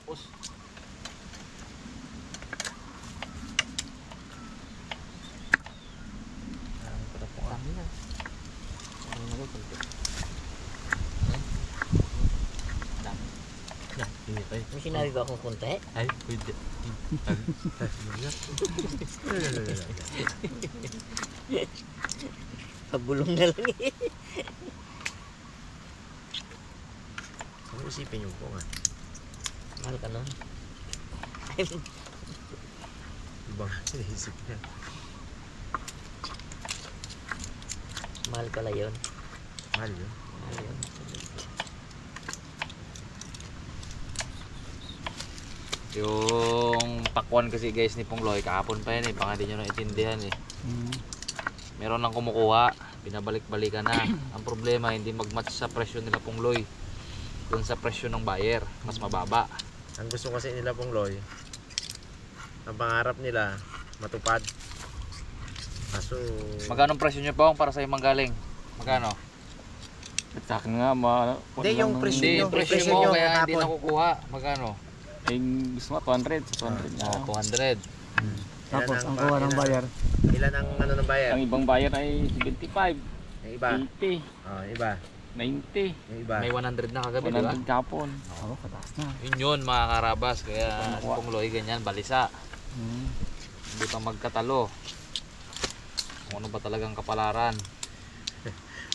Tapos dami na. May sinabi ba akong kunti? Ay, pwede. Pagulong na lang eh. Ano isipin yung po nga? Mahal ka nun. Ibang sinisip niya. Mahal pala yun. Mahal yun. Mahal yun. Yung pakwan kasi guys ni Pongloy, kahapon pa yan eh, baka hindi nyo naintindihan eh. Meron lang kumukuha, binabalik-balikan na. Ang problema, hindi mag-match sa presyo nila Pongloy doon sa presyo ng buyer, mas mababa. Ang gusto kasi nila Pongloy, ang pangarap nila matupad. Kaso Magkano ang presyo nyo Pong para sa manggaling? Magkano? At sa akin nga, hindi yung presyo Hindi, nyo, yung presyo presyo mo nyo kaya hindi kahapon. nakukuha. Magkano? gusto nga 200, sa 200 na. 200. Tapos Ilan ang kuha ng bayar. Ilan ang ano ng bayar? Ang ibang buyer ay 75, Yung iba. 80, Oh, yung iba. 90, Yung iba. May 100 na kagabi, di ba? 100 kapon. Oo, kataas na. Yun mga karabas, kaya si Pongloy ganyan, balisa. Hindi pa magkatalo. Kung ano ba talagang kapalaran.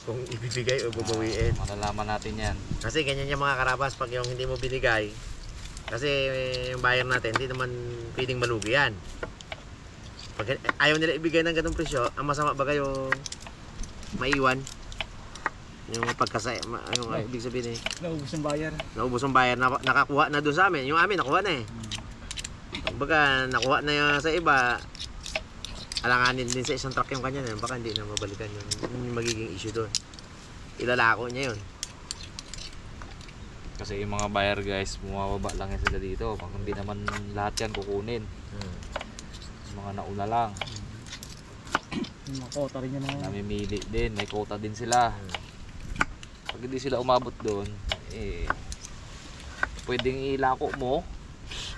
Kung ibibigay o babawiin. Malalaman natin yan. Kasi ganyan yung mga karabas pag yung hindi mo binigay. Kasi yung buyer natin hindi naman pwedeng malugi yan. Pag ayaw nila ibigay ng ganung presyo, ang masama ba kayo maiwan? Yung pagkasay, yung ibig sabihin eh, Naubos yung bayar. naubos ang buyer, nakakuha na doon sa amin. Yung amin nakuha na eh. Kumbaga nakuha na yun sa iba, alanganin din sa isang truck yung kanya na, baka hindi na mabalikan yung magiging issue doon. Ilalako niya yun. Kasi yung mga buyer guys, bumababa lang yan sila dito. Pag hindi naman lahat yan kukunin. Mga nauna lang. Yung mga kota rin yan na. Namimili din, may quota din sila. Pag hindi sila umabot doon, eh, pwedeng ilako mo.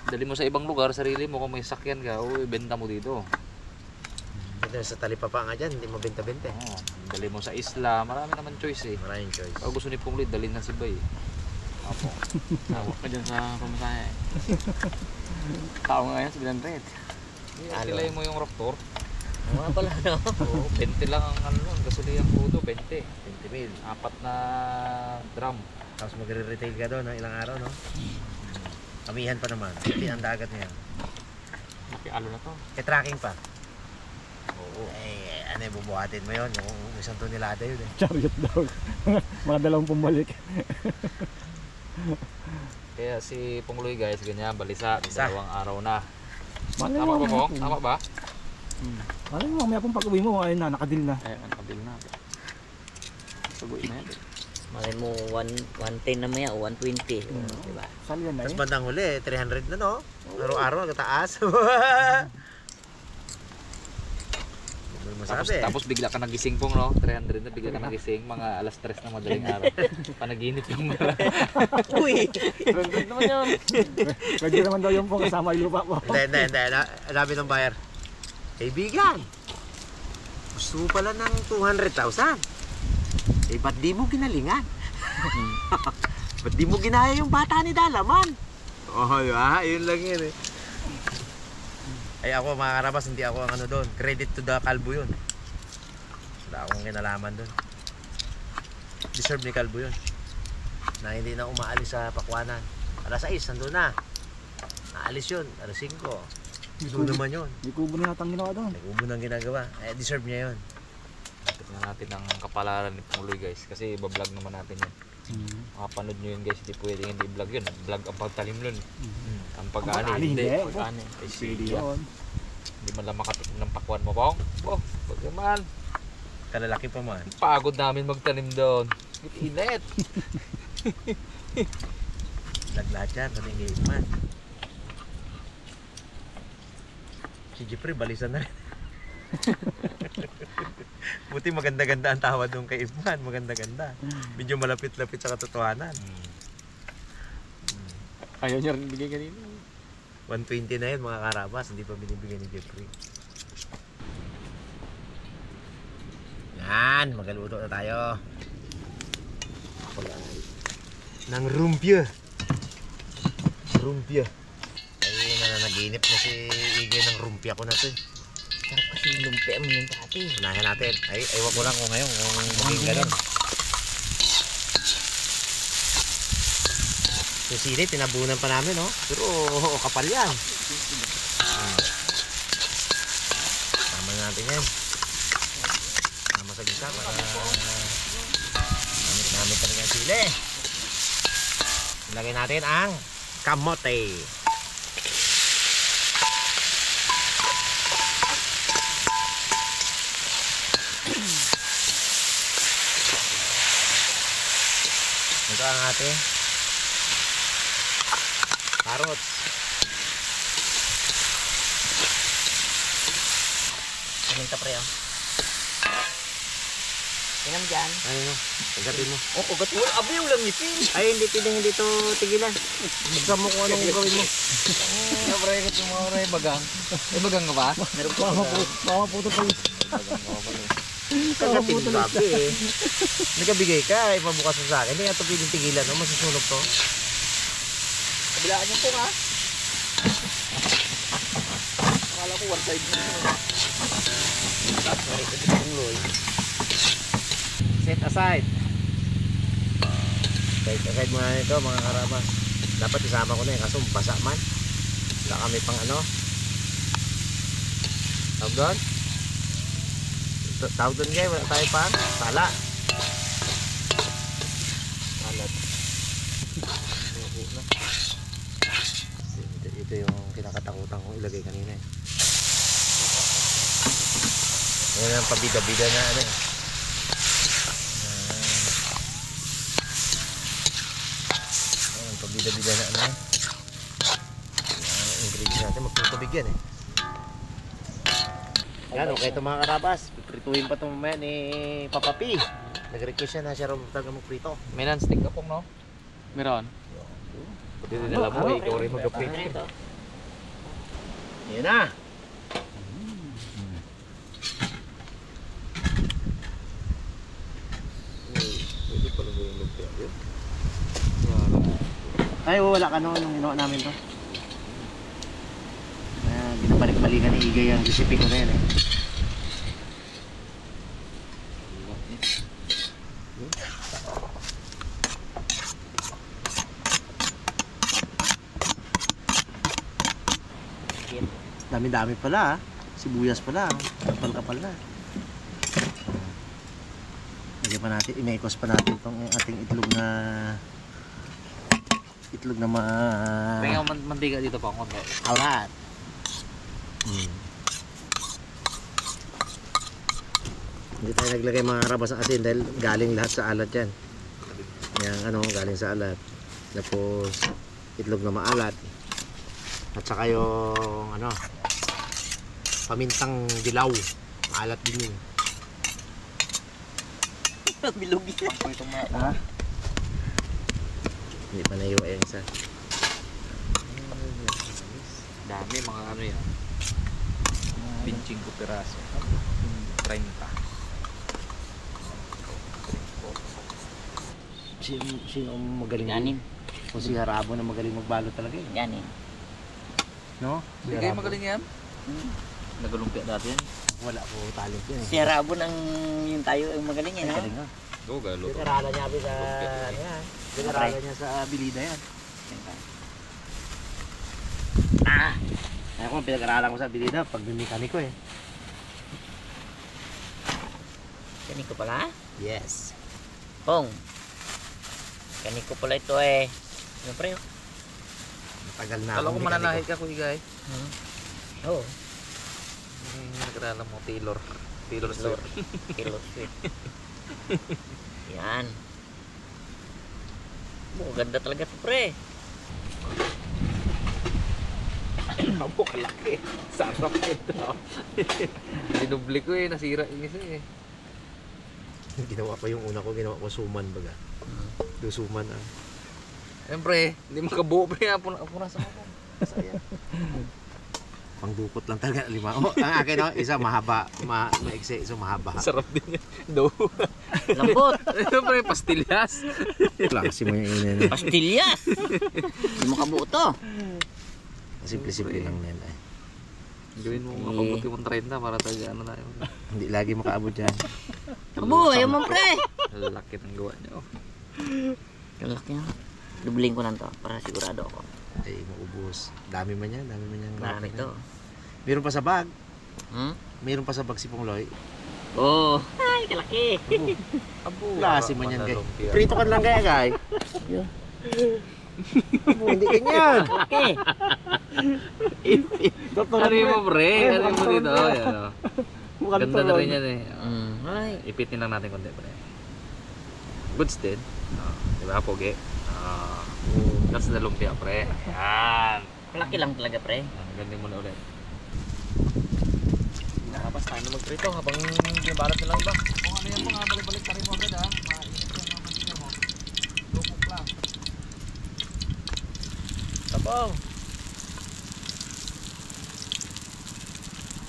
Dali mo sa ibang lugar, sarili mo kung may sakyan ka, o ibenta mo dito. Ito sa talipapa nga dyan, hindi mo benta-benta. Oh, dali mo sa isla, marami naman choice eh. Maraming choice. Pag gusto ni Pongloy, dalhin na si Bay. Apo. Tawag ka dyan sa pamasahe. Tao nga yan, 700. Kilay mo yung Raptor. Mga pala no. Oo, 20 lang ang ano, gasolina crudo, 20. 20 mil. Apat na drum. Tapos magre-retail ka doon ng ilang araw, no? Kamihan pa naman. Hindi ang dagat niya. Nakialo na to. Eh, tracking pa. Oo. Eh, ano yung bubuhatin mo yun? Yung isang tonelada yun eh. Chariot daw. Mga dalawang pumbalik. Kaya si Pongloy guys, ganyan, balisa, Balisa. 2 araw na. Malay Tama mo, ba Pong? Tama ba? Malay mo, mamaya pong pag-uwi mo, ayun na, nakadil na. Ay, ang kabil na. Sugoy na yan. Malay mo 110 na maya o 120. Diba? Sali yan na Tapos eh. bandang huli, 300 na, no? Araw-araw, nagtaas. Tapos, Masabi. tapos bigla ka nagising Pong, no? 300 na bigla ka nagising, mga alas 3 na madaling araw. Panaginip lang mala. Uy! 200 naman yun. Pwede naman daw yung pong kasama yung lupa mo. Hindi. Sabi ng buyer, kaibigan, gusto mo pala ng 200,000. Eh, ba't di mo ginalingan? Ba't di mo ginaya yung bata ni Dalaman? Oh, diba? Yun lang yun eh. Ay ako mga karabas, hindi ako ang ano doon. Credit to the Kalbo yun. Wala akong kinalaman doon. Deserve ni Kalbo yun. Na hindi na umaalis sa Pakwanan. Alas 6, nandun na. Naalis yun, alas 5. Doon naman yun. May kubo na natang ginawa doon. Nag-ubo nang ginagawa. Eh, deserve niya yun. Tignan natin ang kapalaran ni Pongloy guys, kasi iba-vlog naman natin yan. Makapanood nyo yun guys, hindi pwedeng hindi vlog yun. Vlog ang pagtalim nun. Ang pag-ani, pag-ani, hindi. hindi. Pag-ani, ay Pwede siya. yun. Hindi man lang makatikim ng pakwan mo Pong. Oh, wag naman. Kalalaki pa man. Pagod namin magtanim doon. Init. Lag lahat yan, paningin man. Si Jeffrey, balisan na rin. Buti maganda-ganda ang tawad doon kay Ifman. Maganda-ganda. Medyo malapit-lapit sa katotohanan. Ayaw niya rin bigay kanina. 120 na yun mga karabas, hindi pa binibigay ni Jeffrey. Yan, magaluto na tayo. Ng rumpia. Rumpia. Ay, nananaginip na si Igay ng rumpia ko na to. Sarap kasi yung lumpia mo yung dati. Unahin natin. Ay, ewan ko lang kung ngayon kung maging ganun. Yung sili, tinabunan pa namin, no? Pero kapal yan. Tama na natin yan. Tama sa gisa para gamit talaga yung sili. Ilagay natin ang kamote. Ito ang ating carrots. Paminta pre oh. Tingnan mo dyan. Ayun mo, pagkatin mo. Oh, ugat mo. Abi yung langipin. Ay, hindi ito tigilan. Buksan mo kung anong gawin mo. Pre, ito mo pre, bagang. Eh, bagang ka ba? Meron pa. Mamaputo pa yun. Kagatin sabi eh. Nagkabigay ka, ipabukas mo sa akin. Hindi nga ito pwedeng tigilan, no? Masusunog to. Kabilaan yung pong ha. Akala ko one side na yun. Set aside. Set aside muna nito mga karabas. Dapat isama ko na eh, kaso basa man. Wala kami pang ano. Tawag doon? Tawag doon kayo, wala tayo pang sala. Salat. Ito yung kinakatakutan kong ilagay kanina eh. Ayan ang pabida-bida na ano eh. Ayan ang pabida-bida na ano eh. Ang ingredients natin, magtutubig yan eh. Yan, okay ito mga karabas. Prituhin pa ito mamaya ni Papa P. Nag-request siya na siya rin talaga magprito. May non-stick ka pong, no? Meron. Hindi nila mo, ikaw rin mag-prito. Ito. Yan na. Pwede pala mo yung lumpia yun. Ay, wala ka noon nung ginawa namin to. Ginabalik-balikan ni Igay ang recipe ko na yan eh. Dami-dami pala ah. Sibuyas pala. Kapal-kapal na. Lagyan pa natin, imekos pa natin itong ating itlog na May mantika dito pa, konti. alat. Hindi tayo naglagay mga karabas ng asin dahil galing lahat sa alat yan. Yan ano, galing sa alat. Tapos itlog na maalat. At saka yung ano, pamintang dilaw. Maalat din yun. Bilog yan. Ha? Hindi pa naiwa yung isa. Dami, mga ano yan. 25 piraso. 30. Sino ang magaling? Yanin. O si Harabo na magaling magbalo talaga eh. Yanin. No? Si Hindi kayo Harabo. magaling yan? Nagalumpia dati yan. Wala po talent yan eh. Si Rabon ang yung tayo ang magaling yan ha. Galing nga. Oo, galo. Pinaralan niya sa ano yan. Pinaralan niya sa Bilida yan. Ah! Kaya ko pinag-aralan ko sa Bilida pag mekaniko eh. Kaniko pala? Yes. Pong. Kaniko pala ito eh. Ano pre? Matagal na Kala ko akong mananahit mekaniko. ka, Kuya Guy. Oo. Nagkakala mo, Taylor. Taylor Swift. Taylor Swift. Yan. Oh, ganda talaga ito pre. Amo kalaki. Sarap ito. Dinubli ko eh, nasira yung isa eh. Ginawa pa yung una ko, ginawa ko suman baga. Do suman ah. Siyempre, hindi makabuo pre. Apo na sa mga. Sayang. Pangdukot lang talaga 5. Oh, ang akin no, isa mahaba, maiksi, isa mahaba. Sarap din yan. Do. Lambot. Siyempre, pastillas. Klase mo yung ina. Pastillas. Hindi mo kabuo to. Simple-simple lang yan. Ay. Gawin mo makabuti mong 30 para tayo ano tayo. Hindi lagi makaabot dyan. Abo, ayaw mo pre. Laki ng gawa niyo. Yung laki na. Dubling ko lang to para sigurado ako. Ay, maubos. Dami man yan, dami man yan. Marami to. Meron pa sa bag. Hmm? Meron pa sa bag si Pongloy. Oh. Ay, kalaki. Abo. Klase man yan, guys. Prito ka lang kaya, guys. Hindi ganyan. Kalaki. Ano mo pre? Ano mo dito? Ayan o. Mukhang Ganda na rin yan eh. Ay. Ipitin lang natin konti pre. Goods din. Diba, pogi? Tapos na lumpia pre. Ayan. Kalaki lang talaga pre. Ganding mo na ulit. Nakabas tayo na magprito habang binabalat na lang iba. Kung ano yan mga balik-balik na rin mo agad ha. Mainit yan ang mantika mo. Lupok lang. Tabaw.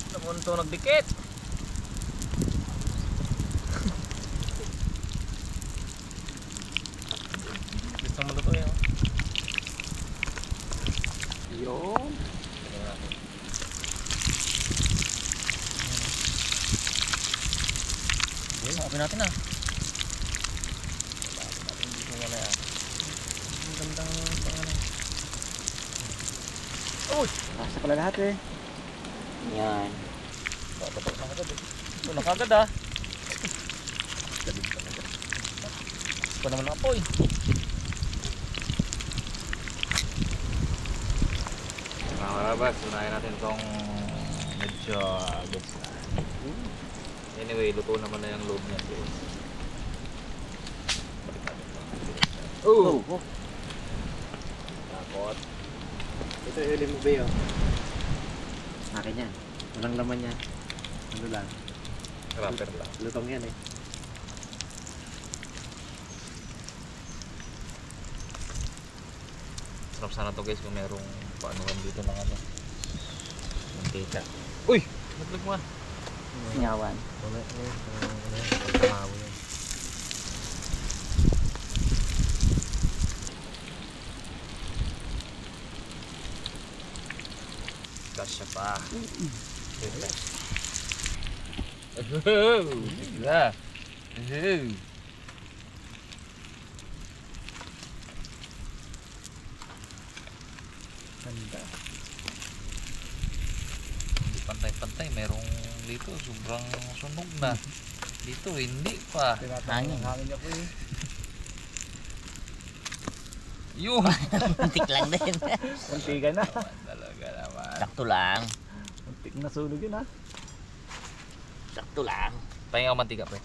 Naman ito nagdikit. Gusto mo luto yun. Yun. Yun, open natin ah. Open natin dito muna yan. Ang gandang pangalan. Basta pala lahat eh. Yan. Tatak na agad eh. Ito na kagad ah. Ito naman ang apoy. Mga karabas, unahin natin itong medyo goods na. Anyway, luto naman na yung loob niya. Balik natin ito. Oh. Takot. Ito yung limube, oh. Akin yan. Walang laman yan. Ano lang. Wrapper lang. Lutong yan eh. Sarap sana to guys kung merong paanuhan dito ng ano. Mantika. Uy! Naglag mo ah. Singawan. Wala eh. Pagkamawa yan. Kasya pa. Sigla. Ganda. Hindi pantay-pantay. Merong dito. Sobrang sunog na. Dito hindi pa. Hangin. Hangin niya po eh. Yun! Muntik lang din. Muntikan na. Talaga naman. Sakto lang. Muntik na sunog yun ha. Sakto lang. Pahinga ko mantika pre.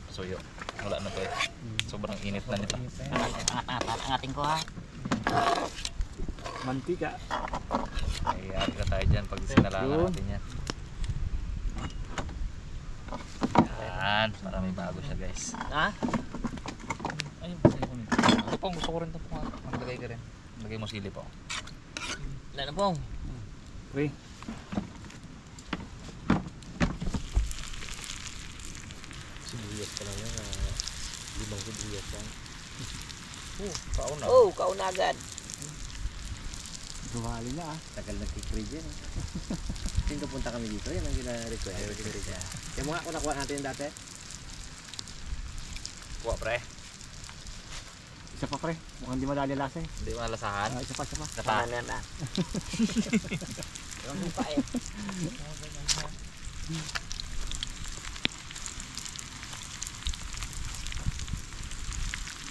Suyo. Wala na pre. Sobrang init na nito. Angatin ko ha. Mantika. Ay, ati na tayo dyan pag sinalangan Yun. natin yan. Yan. Para may bago siya guys. Ha? Ayun, sili ko nito. Ito pong gusto ko rin ito po. Maglagay ka rin. Lagay mo sili po. Wala na pong. Pre. Sibuyas pa lang yan. 5 sibuyas yan. Kauna. Oh, kauna agad. Dumali na ah. Tagal nag-crave yan. Yung kapunta kami dito, yan ang gina-request. Yung mga nakuha natin dati. Kuha pre. Isa pa pre. Mukhang di madali lasa eh. Hindi mo nalasahan. Isa pa, isa pa. Napa. Tama na. Ang pa eh.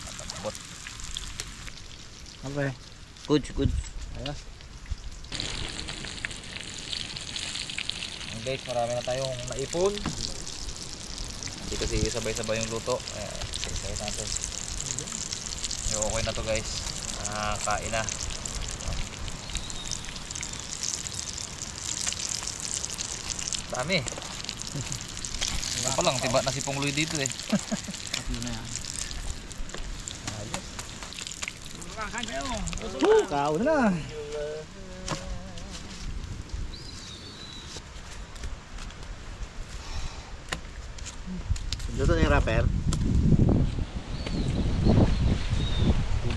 Matambot. Ano pre? Goods, goods. Ayos. Guys, marami na tayong naipon. Hindi kasi sabay-sabay yung luto. Sabay natin. So, okay na to guys. Kain na. Dami. Ano pa lang, tiba na si Pongloy dito eh. Tatlo na yan. Kaon na. Luto na yung wrapper.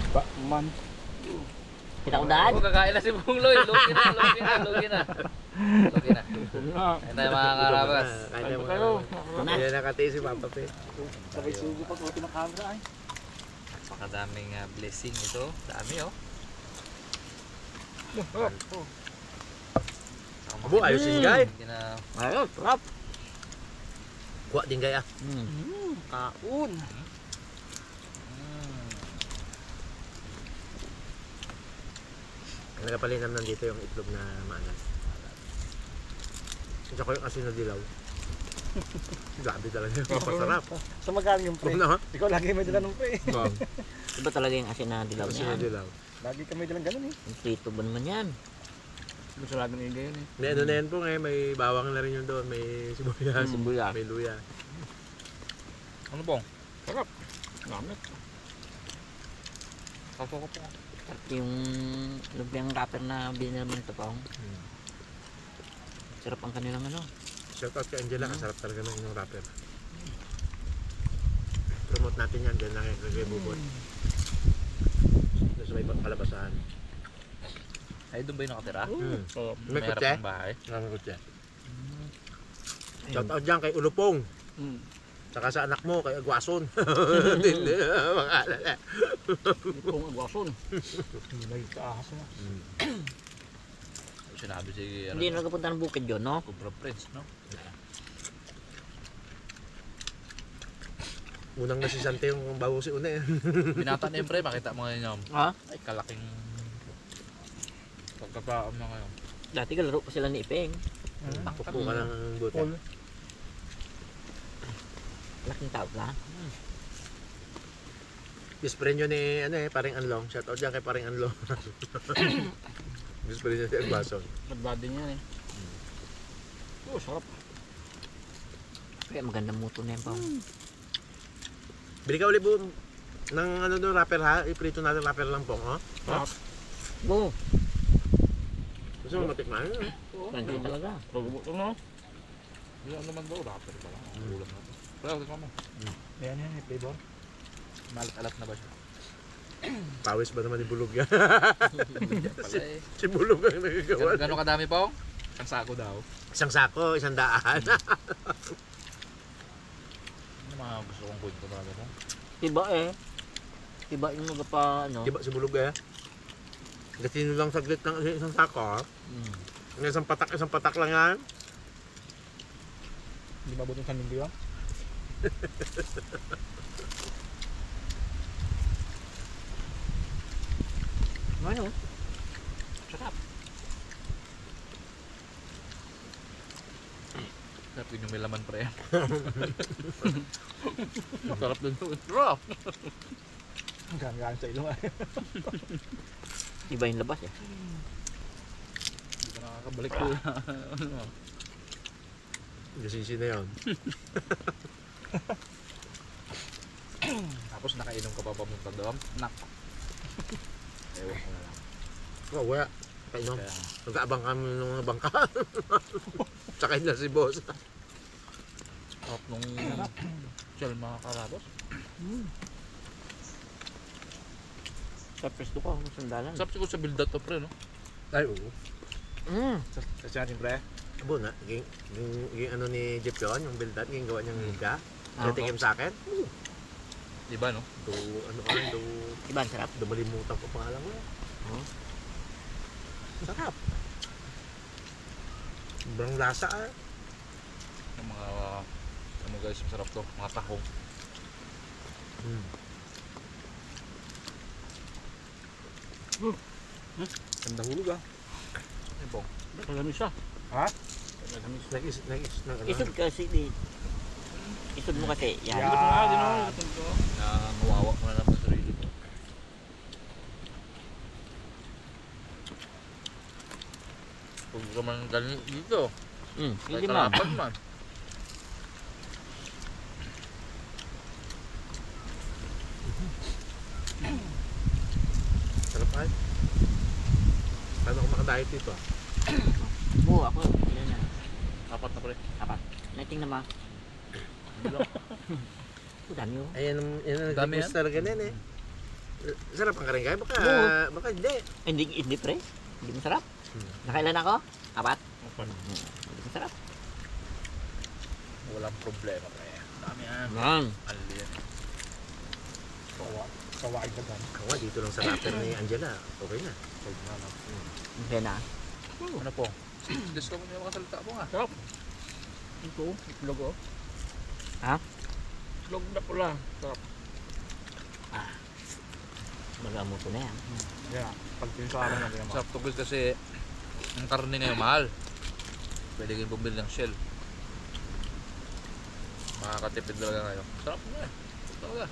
Ba man. Kita ko daan. Oh, kakain na si Pong Loy. Lugi na. Lugi na. Ayun tayo mga karabas. Kaya mo Kayo. Kaya nakatiis si Papa Pe. Sabay sugo pag okay ng camera ay. Napakadaming blessing ito. Dami oh. Abo, ayos yun guys. Ayun, sarap. Kuha din gaya. Kaon. Ang nagapalinam nandito yung itlog na maanas. Isa ko yung asin na dilaw. Grabe talaga. Masarap. So magkano yung pre? Ano ha? Ikaw lagi may dala ng pre. Iba talaga yung asin na dilaw Asin na niya. dilaw. Lagi ka may dalang ganun eh. Yung prito ba naman yan? Gusto lagi ng igay yun eh. May ano na yan po ngayon. May bawang na rin yun doon. May sibuyas. Sibuyas. May luya. Ano Pong? Gamit. Kaso ko po. Sarap yung lumpiang wrapper na binili naman ito pa. Sarap ang kanilang ano. Shout out kay Angela. Kasarap talaga ng inyong wrapper. Promote natin yan. Diyan na kay Bubot. Doon sa may kalabasan. Ay, doon ba yung nakatira? So, May harap kutse? ng bahay. May kutse. Shout out dyan kay Ulupong. Saka sa anak mo, kay Agwason. Hindi, mga alala. itong agwason. May kaahas na. Sinabi si Hindi na nagpunta ng bukid yun, no? Cobra Prince, no? Unang nasisante yung bago si Une. Binata na yung pre, makita mo ngayon yung Ha? ay kalaking pagkakaam na ngayon. Dati kalaro pa sila ni Ipeng. Pupo ka ng buti. Paul. Laking tao na. Best friend yun ni paring Anlong. Shout out dyan kay paring Anlong. Best friend yun si Agwason. Bad bad din yan eh. Oh, sarap. Kaya magandang muto na yan pa. Bili ka ulit po ng ano doon, wrapper ha? Iprito natin wrapper lang po, ha? Sarap. Oo. Gusto mo matikman? Crunchy talaga. Rogo no? Hindi ano naman daw, rapper pa lang. Ang ulam natin. Pero, tingnan mo. Ayan yan eh, flavor. Malat-alat na ba siya? Pawis ba naman ni Bulog yan? Pala eh. Si Bulog ang nagagawa. Gano'ng kadami po? Isang sako daw. Isang sako, 100. Ano mga gusto kong kwento talaga po? Iba eh. Iba yung mga pa, ano. Diba si Bulog eh? Gatino lang saglit ng isang sako, ha? Isang patak lang yan. Hindi mabuting sa linggo yan. Ano? Sarap. Sarap yun yung may laman pre. Sarap din yun. Sarap! Gaan-gaan sa ilong ay. Iba yung labas eh. Hindi ka nakakabalik ko. Gasisi na yun. Tapos nakainom ka pa pamunta doon. Nak. Ewan ko na lang. Oh, wala. Kainom. Kaya, Nag-aabang kami ng mga bangka. Sakay na si boss. sarap nung shell mga karabas. Sa presto ko, sandalan. Sarap siguro sa build-up to pre, no? Ay, oo. Kasi natin pre. Abo na, yung ano ni Jeff yun, yung build-up, yung gawa niyang liga. Ah, Natikim sa akin. Diba, no? Do, ano ka do, Iba, ang sarap. dumalimutan ko pangalan ko. Oh. Sarap. Sobrang lasa ah. Yung mga, ano guys, masarap to. Mga tahong. Ganda hulog ah. Ay, bong. Kagamis siya. Ha? Kagamis. Isod kasi di. Isod mo kasi. Yan. Ikot mo nga, di naman. Ikot mo. Na nawawa ko na lang sa sarili ko. Huwag ka man galing dito. Hindi Kahit man. kalaban man. Bakit? Paano ako makadiet dito ah? Oo, ako. Ilan na? Apat na pre. Apat. Nating naman. Dami oh. Ayan ang Dami nag-request talaga yan eh. Sarap ang karingay? Baka, Oo. baka hindi. Hindi pre. Hindi masarap. Nakailan ako? Apat. Hindi masarap. Walang problema pre. Dami yan. Yan. Alli yan. Kawain ka gan. Ako dito lang sa wrapper ni Angela. Okay na. Yan na. Ano po? Disco mo yung makasalita po nga. Ito, itlog oh. Ha? Itlog na pula. Sarap. Magamuto na yan. Yan. Pag pinisaran lang yan. Sarap tugol kasi ang karne ngayon mahal. Pwede kayong bumili ng shell. Makakatipid talaga ngayon. Sarap na eh. Sarap talaga.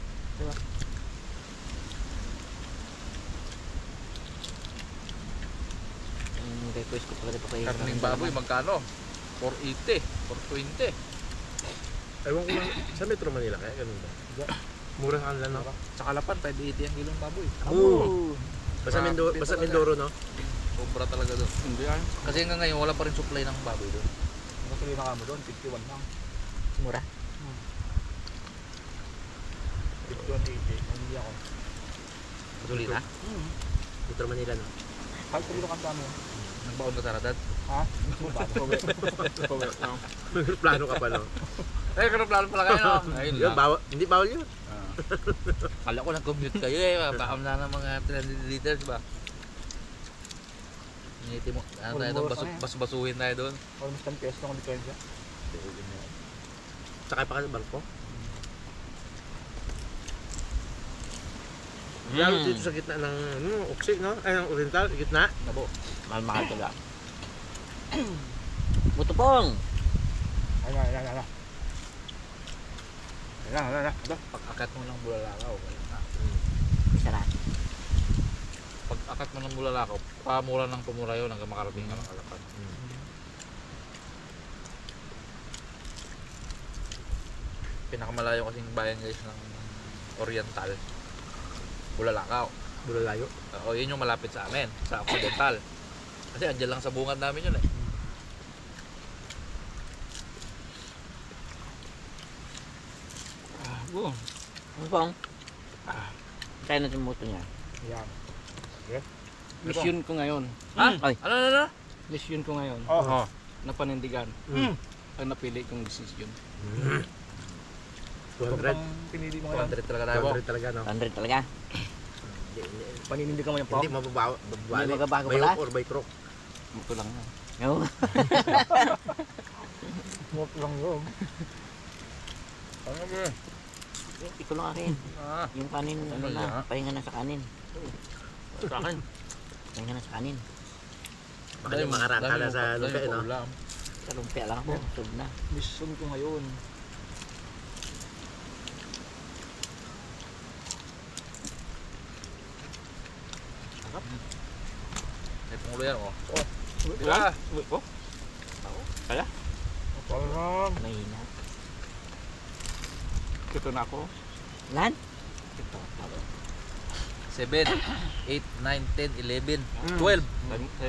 Request ko pala dito kay Karning baboy magkano? 480, 420. Ewan ko lang, sa Metro Manila kaya ganun ba? Mura ang lang no? Sa Kalapan, 580 ang kilong baboy. Oo. Basta Grabe talaga. Mindoro no? Sobra talaga doon. Hindi yan. Kasi hanggang ngayon wala pa rin supply ng baboy doon. Ang gasolina ka mo doon, 51 lang. Mura. 51.80. Hindi ako. Gasolina? Metro Manila no? Kahit kung dito kanta mo. Nagbaon ka sa Radad? Ha? Pawit lang. Plano ka pa no? Eh, ganun plano pala kayo, no? Ayun Yun, lang. hindi bawal yun. Kala ko nag-commute kayo eh. Baon na ng mga 300 liters ba? Ngiti mo. Ano tayo doon? Basuhin tayo doon. Almost 10 pesos lang ang diferensya. Sakay pa ka sa barko? Mm. Lalo dito sa gitna ng Oxy, no? Ay, ng Oriental, gitna. Nabo. Mahal talaga. Butupong! Ayan. Pag-akat mo ng Bulalakaw, wala na. Sarap. Pag-akat mo ng Bulalakaw, pamura ng pumura yun hanggang makarating ka ng Kalapan. Pinakamalayo kasing bayan guys ng Oriental, Bulalakaw. Bulalayo. O yun yung malapit sa amin, sa Occidental. Kasi andyan lang sa bungad namin yun eh. Butupong. Kaya na yung moto niya. Ayan. Mission ko ngayon. Ha? Ay. Ano? Mission ko ngayon. Oo. Na panindigan. Ang napili kong desisyon. 200. Pinili mo ngayon. 200 talaga tayo. 200 talaga, no? 100 talaga. Paninindi ka mo yung Hindi pop. mababago. Hindi mababago By pala? hook or by crook. Ito lang yan. Oo. Mop lang yun. Ano ba? Ito lang akin. Yung kanin, ano Ano na, yan? pahinga na sa kanin. Sa akin. Pahinga na sa kanin. Baka yung makarangka na sa lupa, no? Sa lumpia lang ako, tug na. Mission ko ngayon. May pungulo yan oh. Uy, Diba? oh. Kaya? Parang. Mahina. Ito na ako. Lan? 7, 8, 9, 10, 11, 12.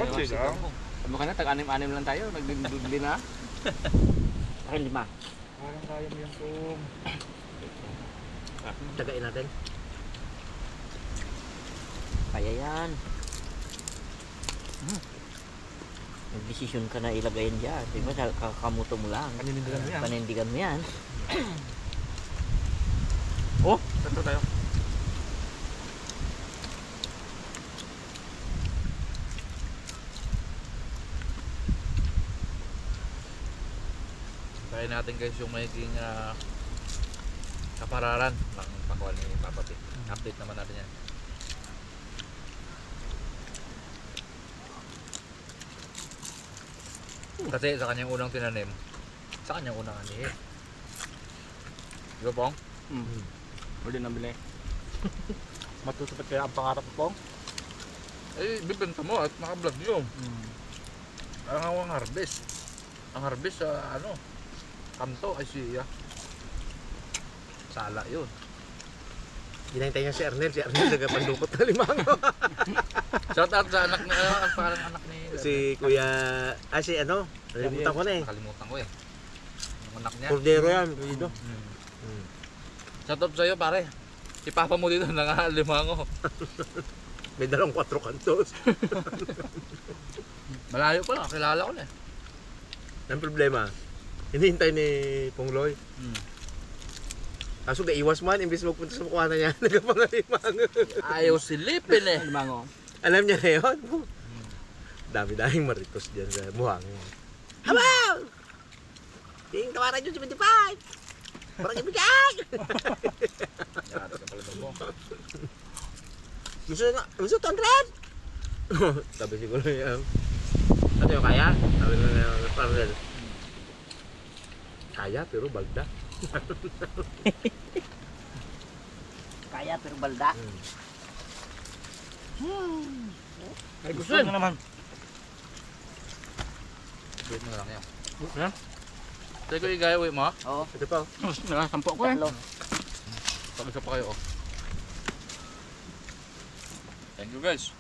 Pagsi lang. Sabi ka na, tag-anim-anim lang tayo. Nagdudubli na. Akin 5. Parang kaya mo yung kung. Tagain natin. Kaya yan. Nag-desisyon ka na ilagay yan dyan. Di ba, kakamuto mo lang. Panindigan mo yan. Panindigan mo yan. Oh, ito tayo. Kaya natin guys yung magiging kapararan ng pakuan ni Papa P. Update naman natin yan. Kasi sa kanyang unang tinanim, sa kanyang unang anihin. Di ba Pong? Uli na bili. Matutupad kaya ang pangarap mo. Eh, bibenta mo at naka-vlog nyo. Ang harvest. Ang harvest sa kanto ay siya. Sala yun. Ginahintay niya si Arnel. Si Arnel nagpandukot ng limango. Shout out sa anak ni, ang pangalan ng anak ni... Si Kuya, si ano, nalimutan ko na eh. Nakalimutan ko eh. Yung anak niya. Cordero yan, dito. Shout out sa'yo pare. Si Papa mo dito, nangangalima ko. May dalang 4 kantos. Malayo pa lang, kilala ko na eh. Ang problema, hinihintay ni Pongloy. Kaso naiwas man, imbis magpunta sa mukha na niya, nagkapangalimang. Ayaw silipin eh. Limango. Alam niya ngayon, dami-daming maritos dyan sa buhangin. Habaw! Tingin tawaran yun 75! Parang ibigay! Yan, ka pala mo. Gusto 200? Sabi siguro niya, ano yung kaya? Sabi niya, parang kaya pero bagda. Kaya pero balda. Ay, gusto nyo naman. Wait mo lang yan. Ha? Teka ko igaya, wait mo ha? Oo. Ito pa. Nakasampo ko eh. Tatlo. Pag-isa pa kayo oh. Thank you guys.